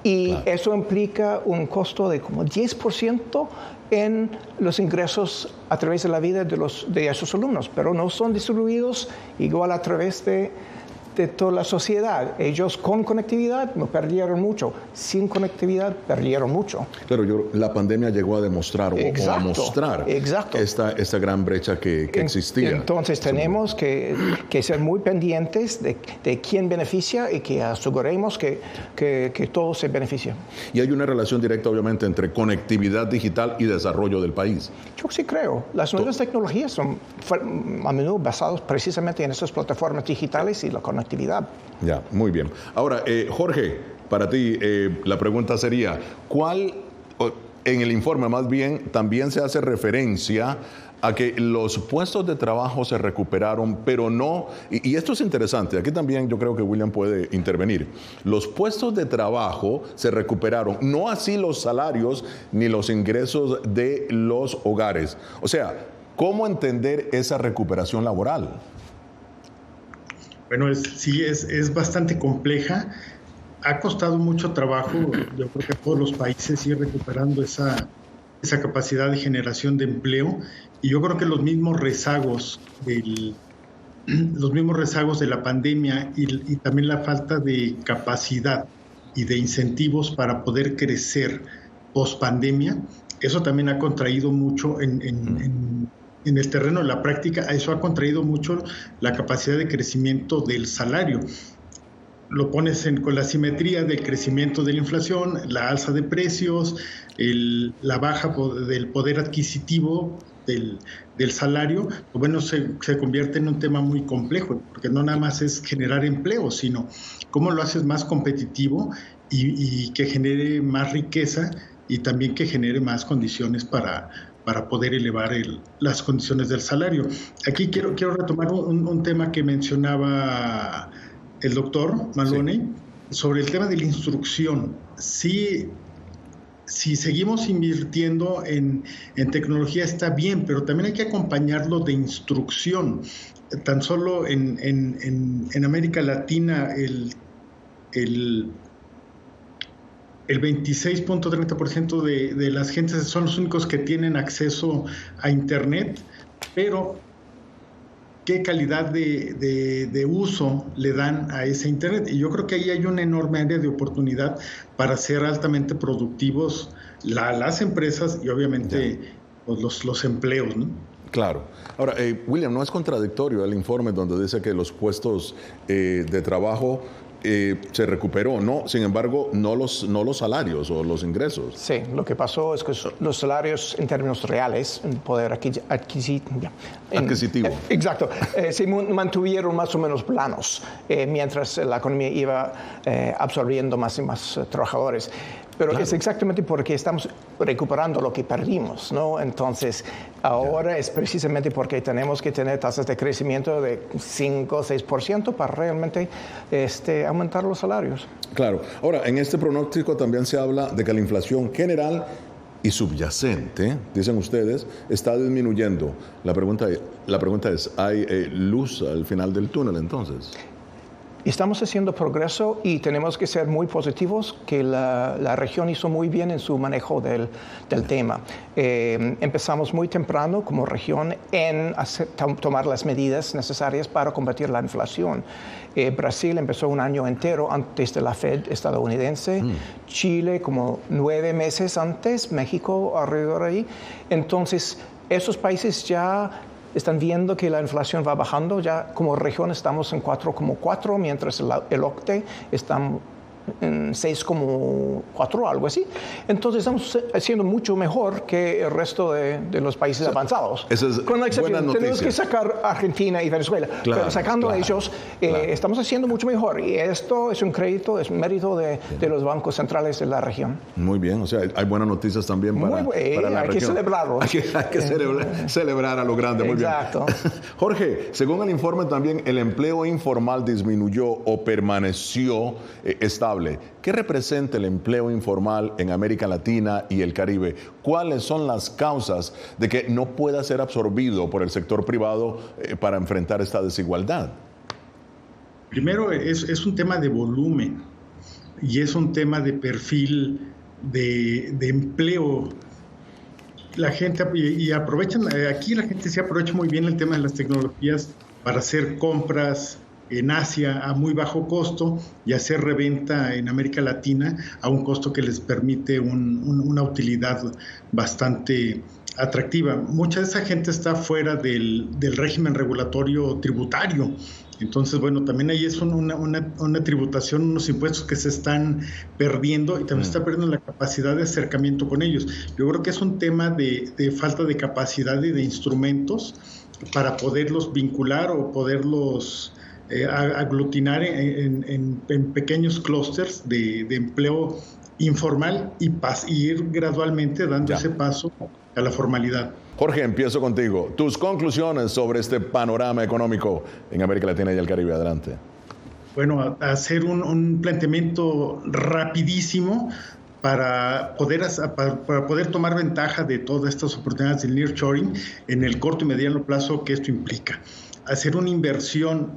Y eso implica un costo de como 10% en los ingresos a través de la vida de esos alumnos, pero no son distribuidos igual a través de toda la sociedad. Ellos con conectividad no perdieron mucho, sin conectividad perdieron mucho. Claro, la pandemia llegó a demostrar o a mostrar esta gran brecha que existía. Entonces tenemos que ser muy pendientes de quién beneficia y que aseguremos que todo se beneficia. Y hay una relación directa, obviamente, entre conectividad digital y desarrollo del país. Yo sí creo. Las nuevas tecnologías son a menudo basadas precisamente en esas plataformas digitales y la conectividad. Ya, muy bien. Ahora, Jorge, para ti la pregunta sería, ¿cuál, en el informe más bien, también se hace referencia a que los puestos de trabajo se recuperaron, pero no, y esto es interesante, aquí también yo creo que William puede intervenir, los puestos de trabajo se recuperaron, no así los salarios ni los ingresos de los hogares. O sea, ¿cómo entender esa recuperación laboral? Bueno, es bastante compleja. Ha costado mucho trabajo, yo creo que a todos los países ir recuperando esa capacidad de generación de empleo. Y yo creo que los mismos rezagos de la pandemia y también la falta de capacidad y de incentivos para poder crecer post pandemia, eso también ha contraído mucho en el terreno de la práctica, eso ha contraído mucho la capacidad de crecimiento del salario. Lo pones con la simetría del crecimiento de la inflación, la alza de precios, la baja del poder adquisitivo del salario, pues bueno, se convierte en un tema muy complejo, porque no nada más es generar empleo, sino cómo lo haces más competitivo y que genere más riqueza y también que genere más condiciones para poder elevar las condiciones del salario. Aquí quiero retomar un tema que mencionaba el doctor Maloney, sobre el tema de la instrucción. Si seguimos invirtiendo en tecnología está bien, pero también hay que acompañarlo de instrucción. Tan solo en América Latina el 26.30% de las gentes son los únicos que tienen acceso a Internet, pero ¿qué calidad de uso le dan a ese Internet? Y yo creo que ahí hay una enorme área de oportunidad para ser altamente productivos las empresas y obviamente pues, los empleos, ¿no? Claro. Ahora, William, ¿no es contradictorio el informe donde dice que los puestos de trabajo se recuperó, ¿no? Sin embargo, no los salarios o los ingresos. Sí, lo que pasó es que los salarios en términos reales, en poder adquisitivo. Exacto, se mantuvieron más o menos planos mientras la economía iba absorbiendo más y más trabajadores. Pero claro, es exactamente porque estamos recuperando lo que perdimos, ¿no? Entonces, ahora es precisamente porque tenemos que tener tasas de crecimiento de 5 o 6% para realmente aumentar los salarios. Claro. Ahora, en este pronóstico también se habla de que la inflación general y subyacente, dicen ustedes, está disminuyendo. La pregunta es, ¿hay luz al final del túnel entonces? Estamos haciendo progreso y tenemos que ser muy positivos que la región hizo muy bien en su manejo del tema. Empezamos muy temprano como región en tomar las medidas necesarias para combatir la inflación. Brasil empezó un año entero antes de la Fed estadounidense, Chile como 9 meses antes, México alrededor ahí. Entonces, esos países ya están viendo que la inflación va bajando. Ya como región estamos en 4,4, mientras el OCDE está en 6,4, algo así. Entonces estamos haciendo mucho mejor que el resto de los países avanzados. Con la excepción, tenemos que sacar Argentina y Venezuela, pero sacando a ellos, estamos haciendo mucho mejor. Y esto es un crédito, es un mérito de los bancos centrales de la región. Muy bien, o sea, hay buenas noticias también para la región. Hay que celebrarlo. Hay que celebrar a lo grande, muy Exacto. bien. Jorge, según el informe también, el empleo informal disminuyó o permaneció estable. ¿Qué representa el empleo informal en América Latina y el Caribe? ¿Cuáles son las causas de que no pueda ser absorbido por el sector privado para enfrentar esta desigualdad? Primero, es un tema de volumen y es un tema de perfil de empleo. La gente, y aprovechan, aquí la gente se aprovecha muy bien el tema de las tecnologías para hacer compras en Asia a muy bajo costo y hacer reventa en América Latina a un costo que les permite una utilidad bastante atractiva. Mucha de esa gente está fuera del régimen regulatorio tributario. Entonces, bueno, también ahí es una tributación, unos impuestos que se están perdiendo y también se está perdiendo la capacidad de acercamiento con ellos. Yo creo que es un tema de falta de capacidad y de instrumentos para poderlos vincular o poderlos aglutinar en pequeños clústeres de empleo informal y ir gradualmente dando ese paso a la formalidad. Jorge, empiezo contigo. Tus conclusiones sobre este panorama económico en América Latina y el Caribe. Adelante. Bueno, hacer un planteamiento rapidísimo para poder tomar ventaja de todas estas oportunidades del nearshoring en el corto y mediano plazo que esto implica. Hacer una inversión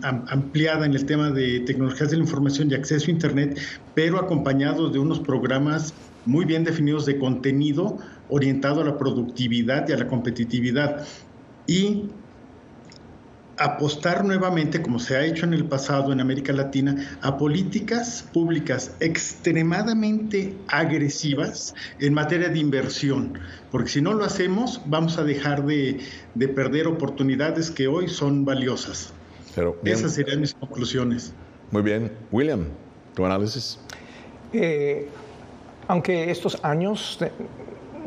ampliada en el tema de tecnologías de la información y acceso a Internet, pero acompañados de unos programas muy bien definidos de contenido orientado a la productividad y a la competitividad. Y apostar nuevamente, como se ha hecho en el pasado en América Latina, a políticas públicas extremadamente agresivas en materia de inversión, porque si no lo hacemos vamos a dejar de perder oportunidades que hoy son valiosas. Esas serían mis conclusiones. Muy bien. William, tu análisis. Aunque estos años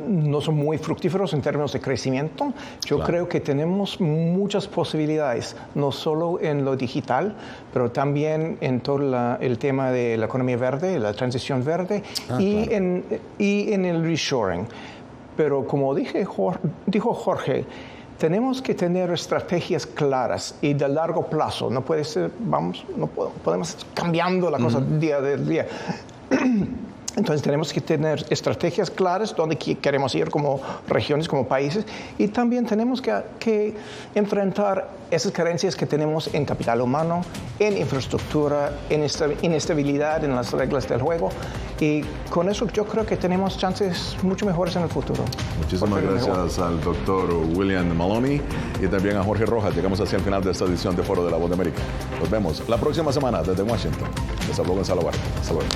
no son muy fructíferos en términos de crecimiento, yo creo que tenemos muchas posibilidades, no solo en lo digital, pero también en todo el tema de la economía verde, la transición verde y en el reshoring. Pero como dijo Jorge, tenemos que tener estrategias claras y de largo plazo. No puede ser, no podemos cambiando la cosa día de día. Entonces tenemos que tener estrategias claras donde queremos ir como regiones, como países, y también tenemos que enfrentar esas carencias que tenemos en capital humano, en infraestructura, en inestabilidad en las reglas del juego, y con eso yo creo que tenemos chances mucho mejores en el futuro. Muchísimas gracias al doctor William Maloney y también a Jorge Rojas. Llegamos hacia el final de esta edición de Foro de la Voz de América. Nos vemos la próxima semana desde Washington. Les habló Gonzalo Barco. Hasta luego.